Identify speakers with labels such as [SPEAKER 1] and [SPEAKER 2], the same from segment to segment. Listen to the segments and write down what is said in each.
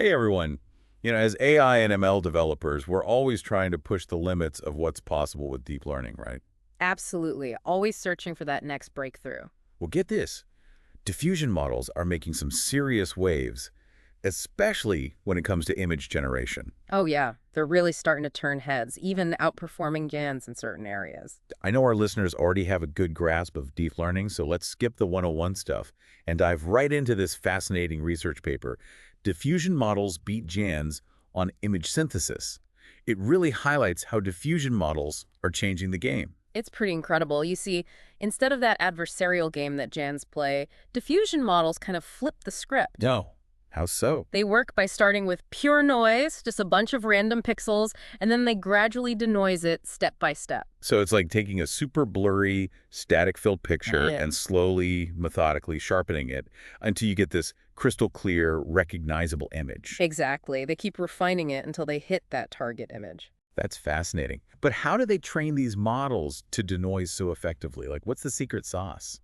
[SPEAKER 1] Hey everyone. As AI and ML developers, we're always trying to push the limits of what's possible with deep learning, right?
[SPEAKER 2] Absolutely. Always searching for that next breakthrough.
[SPEAKER 1] Well, get this. Diffusion models are making some serious waves, especially when it comes to image generation.
[SPEAKER 2] Oh, yeah. They're really starting to turn heads, even outperforming GANs in certain areas.
[SPEAKER 1] I know our listeners already have a good grasp of deep learning, so let's skip the 101 stuff and dive right into this fascinating research paper. Diffusion models beat GANs on image synthesis. It really highlights how diffusion models are changing the game.
[SPEAKER 2] It's pretty incredible. You see, instead of that adversarial game that GANs play, diffusion models kind of flip the script.
[SPEAKER 1] No. How so?
[SPEAKER 2] They work by starting with pure noise, just a bunch of random pixels, and then they gradually denoise it step by step.
[SPEAKER 1] So it's like taking a super blurry, static-filled picture
[SPEAKER 2] Yeah.
[SPEAKER 1] and slowly, methodically sharpening it until you get this crystal clear, recognizable image.
[SPEAKER 2] Exactly. They keep refining it until they hit that target image.
[SPEAKER 1] That's fascinating. But how do they train these models to denoise so effectively? Like, what's the secret sauce?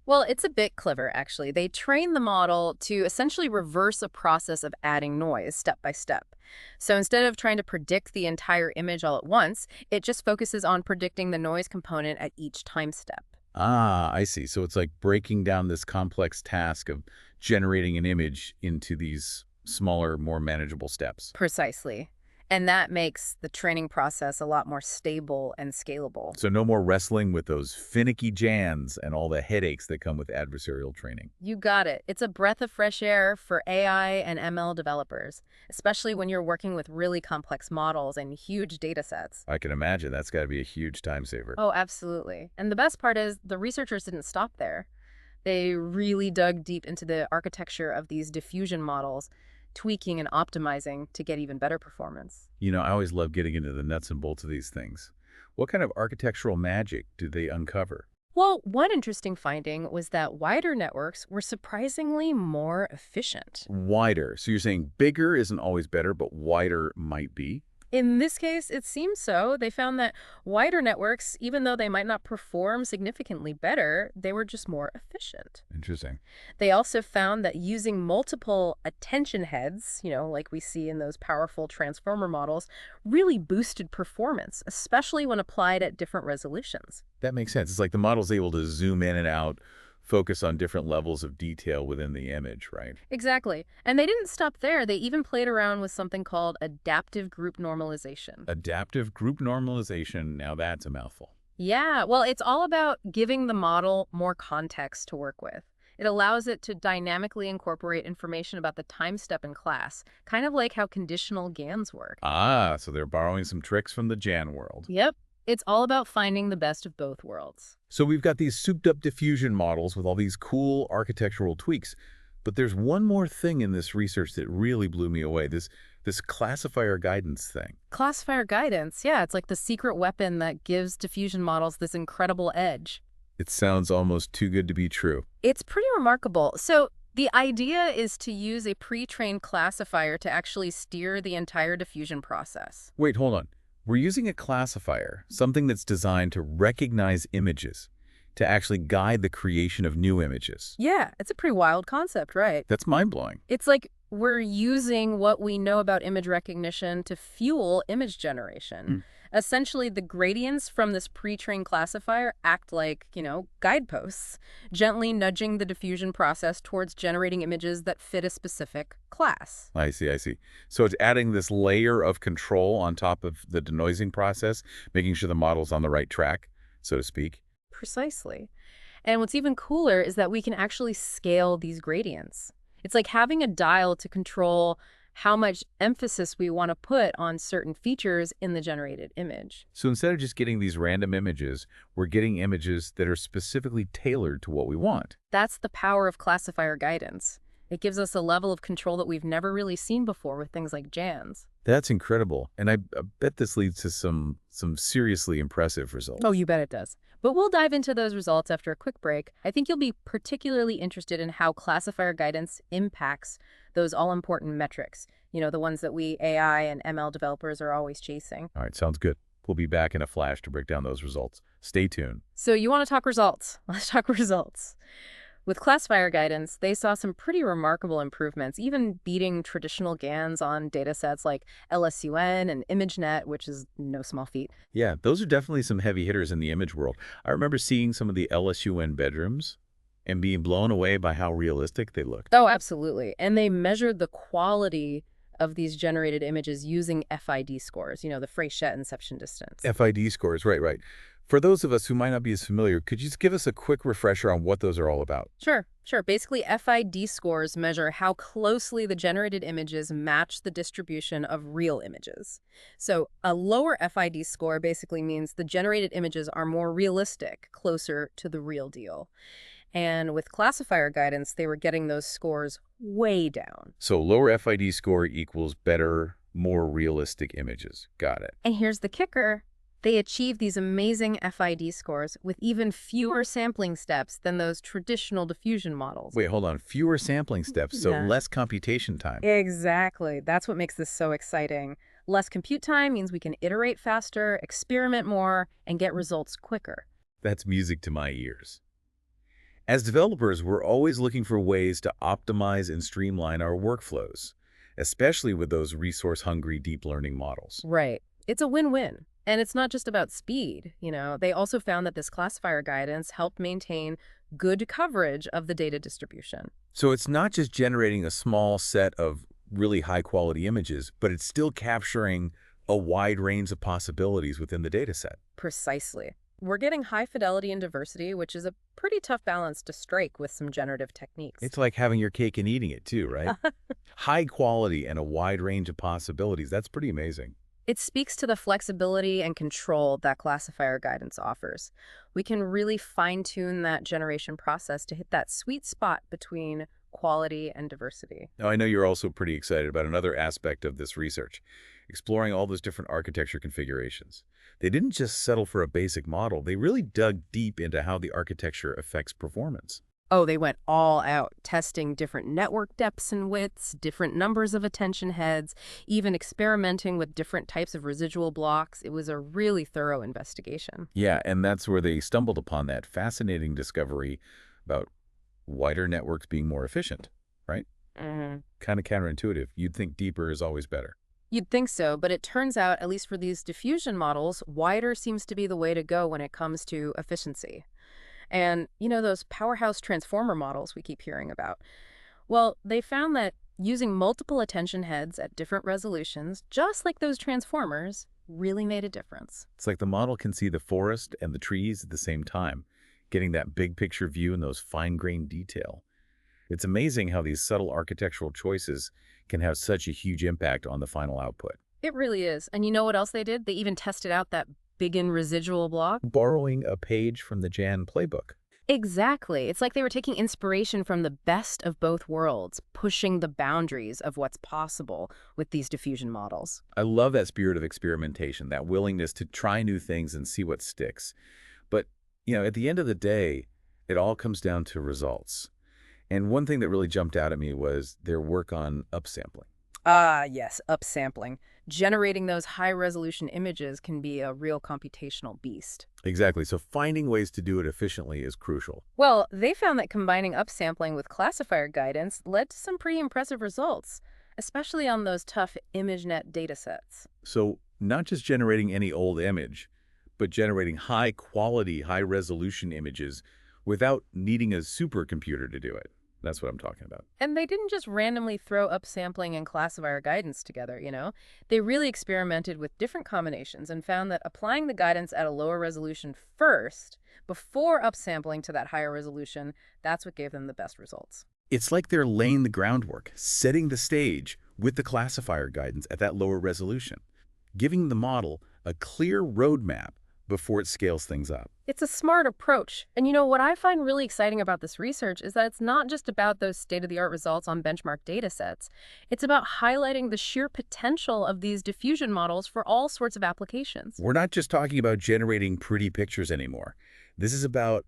[SPEAKER 2] Well, it's a bit clever, actually. They train the model to essentially reverse a process of adding noise step by step. So instead of trying to predict the entire image all at once, it just focuses on predicting the noise component at each time step.
[SPEAKER 1] Ah, I see. So it's like breaking down this complex task of generating an image into these smaller, more manageable steps.
[SPEAKER 2] Precisely. And that makes the training process a lot more stable and scalable.
[SPEAKER 1] So no more wrestling with those finicky jans and all the headaches that come with adversarial training.
[SPEAKER 2] You got it. It's a breath of fresh air for AI and ML developers, especially when you're working with really complex models and huge data sets.
[SPEAKER 1] I can imagine that's got to be a huge time saver.
[SPEAKER 2] Oh, absolutely. And the best part is the researchers didn't stop there. They really dug deep into the architecture of these diffusion models, tweaking and optimizing to get even better performance.
[SPEAKER 1] I always love getting into the nuts and bolts of these things. What kind of architectural magic do they uncover?
[SPEAKER 2] Well, one interesting finding was that wider networks were surprisingly more efficient.
[SPEAKER 1] Wider. So you're saying bigger isn't always better, but wider might be?
[SPEAKER 2] In this case, it seems so. They found that wider networks, even though they might not perform significantly better, they were just more efficient.
[SPEAKER 1] Interesting.
[SPEAKER 2] They also found that using multiple attention heads, like we see in those powerful transformer models, really boosted performance, especially when applied at different resolutions.
[SPEAKER 1] That makes sense. It's like the model's able to zoom in and out, focus on different levels of detail within the image, right?
[SPEAKER 2] Exactly. And they didn't stop there. They even played around with something called adaptive group normalization.
[SPEAKER 1] Adaptive group normalization, now that's a mouthful.
[SPEAKER 2] Yeah, well, it's all about giving the model more context to work with. It allows it to dynamically incorporate information about the time step in class, kind of like how conditional GANs work.
[SPEAKER 1] Ah, so they're borrowing some tricks from the Jan world.
[SPEAKER 2] Yep, it's all about finding the best of both worlds.
[SPEAKER 1] So we've got these souped-up diffusion models with all these cool architectural tweaks. But there's one more thing in this research that really blew me away, this classifier guidance thing.
[SPEAKER 2] Classifier guidance, yeah, it's like the secret weapon that gives diffusion models this incredible edge.
[SPEAKER 1] It sounds almost too good to be true.
[SPEAKER 2] It's pretty remarkable. So the idea is to use a pre-trained classifier to actually steer the entire diffusion process.
[SPEAKER 1] Wait, hold on. We're using a classifier, something that's designed to recognize images, to actually guide the creation of new images.
[SPEAKER 2] Yeah, it's a pretty wild concept, right?
[SPEAKER 1] That's mind-blowing.
[SPEAKER 2] It's like we're using what we know about image recognition to fuel image generation. Essentially, the gradients from this pre-trained classifier act like, guideposts, gently nudging the diffusion process towards generating images that fit a specific class.
[SPEAKER 1] I see, I see. So it's adding this layer of control on top of the denoising process, making sure the model's on the right track, so to speak.
[SPEAKER 2] Precisely. And what's even cooler is that we can actually scale these gradients. It's like having a dial to control how much emphasis we want to put on certain features in the generated image.
[SPEAKER 1] So instead of just getting these random images, we're getting images that are specifically tailored to what we want.
[SPEAKER 2] That's the power of classifier guidance. It gives us a level of control that we've never really seen before with things like GANs.
[SPEAKER 1] That's incredible. And I bet this leads to some seriously impressive results.
[SPEAKER 2] Oh, you bet it does. But we'll dive into those results after a quick break. I think you'll be particularly interested in how classifier guidance impacts those all-important metrics, the ones that we AI and ML developers are always chasing.
[SPEAKER 1] All right, sounds good. We'll be back in a flash to break down those results. Stay tuned.
[SPEAKER 2] So you want to talk results? Let's talk results. With classifier guidance, they saw some pretty remarkable improvements, even beating traditional GANs on datasets like LSUN and ImageNet, which is no small feat.
[SPEAKER 1] Yeah, those are definitely some heavy hitters in the image world. I remember seeing some of the LSUN bedrooms and being blown away by how realistic they looked.
[SPEAKER 2] Oh, absolutely. And they measured the quality of these generated images using FID scores, the Fréchet Inception Distance.
[SPEAKER 1] FID scores, right, right. For those of us who might not be as familiar, could you just give us a quick refresher on what those are all about?
[SPEAKER 2] Sure, sure. Basically, FID scores measure how closely the generated images match the distribution of real images. So a lower FID score basically means the generated images are more realistic, closer to the real deal. And with classifier guidance, they were getting those scores way down.
[SPEAKER 1] So lower FID score equals better, more realistic images. Got it.
[SPEAKER 2] And here's the kicker. They achieve these amazing FID scores with even fewer sampling steps than those traditional diffusion models.
[SPEAKER 1] Wait, hold on. Fewer sampling steps, so
[SPEAKER 2] Yeah.
[SPEAKER 1] less computation time.
[SPEAKER 2] Exactly. That's what makes this so exciting. Less compute time means we can iterate faster, experiment more, and get results quicker.
[SPEAKER 1] That's music to my ears. As developers, we're always looking for ways to optimize and streamline our workflows, especially with those resource-hungry deep learning models.
[SPEAKER 2] Right. It's a win-win. And it's not just about speed. They also found that this classifier guidance helped maintain good coverage of the data distribution.
[SPEAKER 1] So it's not just generating a small set of really high-quality images, but it's still capturing a wide range of possibilities within the dataset.
[SPEAKER 2] Precisely. We're getting high fidelity and diversity, which is a pretty tough balance to strike with some generative techniques.
[SPEAKER 1] It's like having your cake and eating it too, right? High quality and a wide range of possibilities. That's pretty amazing.
[SPEAKER 2] It speaks to the flexibility and control that classifier guidance offers. We can really fine-tune that generation process to hit that sweet spot between quality and diversity.
[SPEAKER 1] Now, I know you're also pretty excited about another aspect of this research, exploring all those different architecture configurations. They didn't just settle for a basic model. They really dug deep into how the architecture affects performance.
[SPEAKER 2] Oh, they went all out, testing different network depths and widths, different numbers of attention heads, even experimenting with different types of residual blocks. It was a really thorough investigation.
[SPEAKER 1] Yeah, and that's where they stumbled upon that fascinating discovery about wider networks being more efficient, right?
[SPEAKER 2] Mm-hmm.
[SPEAKER 1] Kind of counterintuitive. You'd think deeper is always better.
[SPEAKER 2] You'd think so, but it turns out, at least for these diffusion models, wider seems to be the way to go when it comes to efficiency. And, those powerhouse transformer models we keep hearing about. Well, they found that using multiple attention heads at different resolutions, just like those transformers, really made a difference.
[SPEAKER 1] It's like the model can see the forest and the trees at the same time, getting that big picture view and those fine-grained detail. It's amazing how these subtle architectural choices can have such a huge impact on the final output.
[SPEAKER 2] It really is. And you know what else they did? They even tested out that big and residual block.
[SPEAKER 1] Borrowing a page from the GAN playbook.
[SPEAKER 2] Exactly. It's like they were taking inspiration from the best of both worlds, pushing the boundaries of what's possible with these diffusion models.
[SPEAKER 1] I love that spirit of experimentation, that willingness to try new things and see what sticks. But, at the end of the day, it all comes down to results. And one thing that really jumped out at me was their work on upsampling.
[SPEAKER 2] Ah, yes, upsampling. Generating those high-resolution images can be a real computational beast.
[SPEAKER 1] Exactly. So finding ways to do it efficiently is crucial.
[SPEAKER 2] Well, they found that combining upsampling with classifier guidance led to some pretty impressive results, especially on those tough ImageNet datasets.
[SPEAKER 1] So not just generating any old image, but generating high-quality, high-resolution images without needing a supercomputer to do it. That's what I'm talking about.
[SPEAKER 2] And they didn't just randomly throw upsampling and classifier guidance together, They really experimented with different combinations and found that applying the guidance at a lower resolution first, before upsampling to that higher resolution, that's what gave them the best results.
[SPEAKER 1] It's like they're laying the groundwork, setting the stage with the classifier guidance at that lower resolution, giving the model a clear roadmap before it scales things up.
[SPEAKER 2] It's a smart approach. And what I find really exciting about this research is that it's not just about those state-of-the-art results on benchmark datasets. It's about highlighting the sheer potential of these diffusion models for all sorts of applications.
[SPEAKER 1] We're not just talking about generating pretty pictures anymore. This is about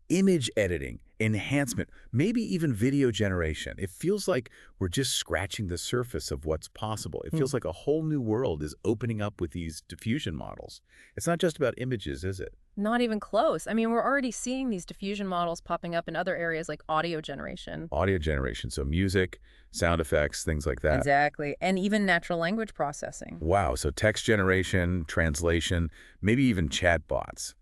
[SPEAKER 1] image editing, enhancement, maybe even video generation. It feels like we're just scratching the surface of what's possible. It feels like a whole new world is opening up with these diffusion models. It's not just about images, is it?
[SPEAKER 2] Not even close. I mean, we're already seeing these diffusion models popping up in other areas like audio generation.
[SPEAKER 1] Audio generation, so music, sound effects, things like that.
[SPEAKER 2] Exactly. And even natural language processing.
[SPEAKER 1] Wow, so text generation, translation, maybe even chatbots.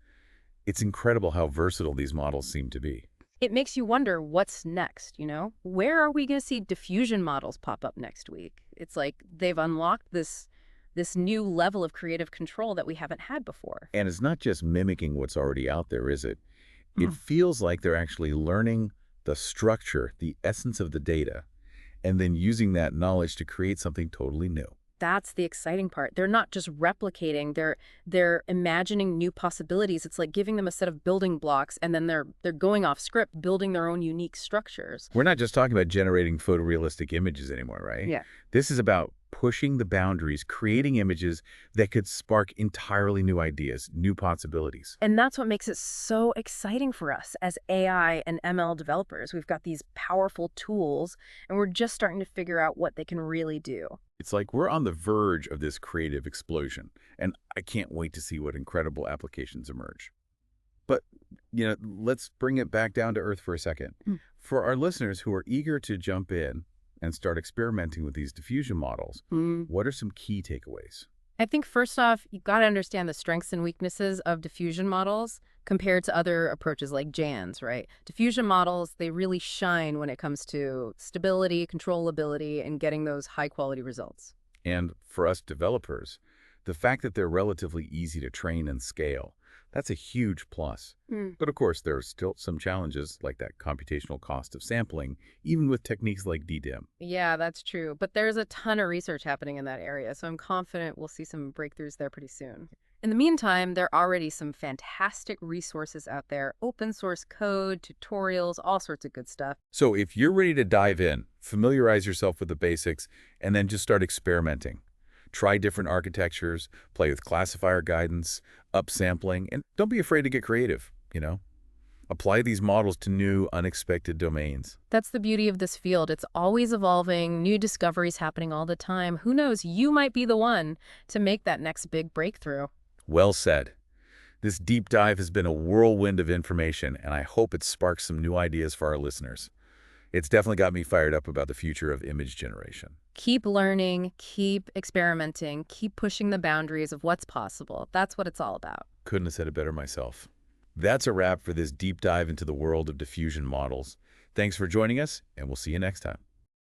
[SPEAKER 1] It's incredible how versatile these models seem to be.
[SPEAKER 2] It makes you wonder what's next, you know? Where are we going to see diffusion models pop up next week? It's like they've unlocked this new level of creative control that we haven't had before.
[SPEAKER 1] And it's not just mimicking what's already out there, is it? It
[SPEAKER 2] Mm.
[SPEAKER 1] feels like they're actually learning the structure, the essence of the data, and then using that knowledge to create something totally new.
[SPEAKER 2] That's the exciting part. They're not just replicating, they're imagining new possibilities. It's like giving them a set of building blocks and then they're going off script, building their own unique structures.
[SPEAKER 1] We're not just talking about generating photorealistic images anymore, right?
[SPEAKER 2] Yeah.
[SPEAKER 1] This is about pushing the boundaries, creating images that could spark entirely new ideas, new possibilities.
[SPEAKER 2] And that's what makes it so exciting for us as AI and ML developers. We've got these powerful tools and we're just starting to figure out what they can really do.
[SPEAKER 1] It's like we're on the verge of this creative explosion, and I can't wait to see what incredible applications emerge. But, let's bring it back down to earth for a second.
[SPEAKER 2] Mm.
[SPEAKER 1] For our listeners who are eager to jump in and start experimenting with these diffusion models, what are some key takeaways?
[SPEAKER 2] I think first off, you've got to understand the strengths and weaknesses of diffusion models compared to other approaches like GANs, right? Diffusion models, they really shine when it comes to stability, controllability, and getting those high-quality results.
[SPEAKER 1] And for us developers, the fact that they're relatively easy to train and scale, that's a huge plus.
[SPEAKER 2] Mm.
[SPEAKER 1] But of course, there are still some challenges like that computational cost of sampling, even with techniques like DDIM.
[SPEAKER 2] Yeah, that's true. But there's a ton of research happening in that area, so I'm confident we'll see some breakthroughs there pretty soon. In the meantime, there are already some fantastic resources out there, open source code, tutorials, all sorts of good stuff.
[SPEAKER 1] So if you're ready to dive in, familiarize yourself with the basics, and then just start experimenting. Try different architectures, play with classifier guidance, upsampling, and don't be afraid to get creative. Apply these models to new, unexpected domains.
[SPEAKER 2] That's the beauty of this field. It's always evolving, new discoveries happening all the time. Who knows, you might be the one to make that next big breakthrough.
[SPEAKER 1] Well said. This deep dive has been a whirlwind of information, and I hope it sparks some new ideas for our listeners. It's definitely got me fired up about the future of image generation.
[SPEAKER 2] Keep learning, keep experimenting, keep pushing the boundaries of what's possible. That's what it's all about.
[SPEAKER 1] Couldn't have said it better myself. That's a wrap for this deep dive into the world of diffusion models. Thanks for joining us, and we'll see you next time.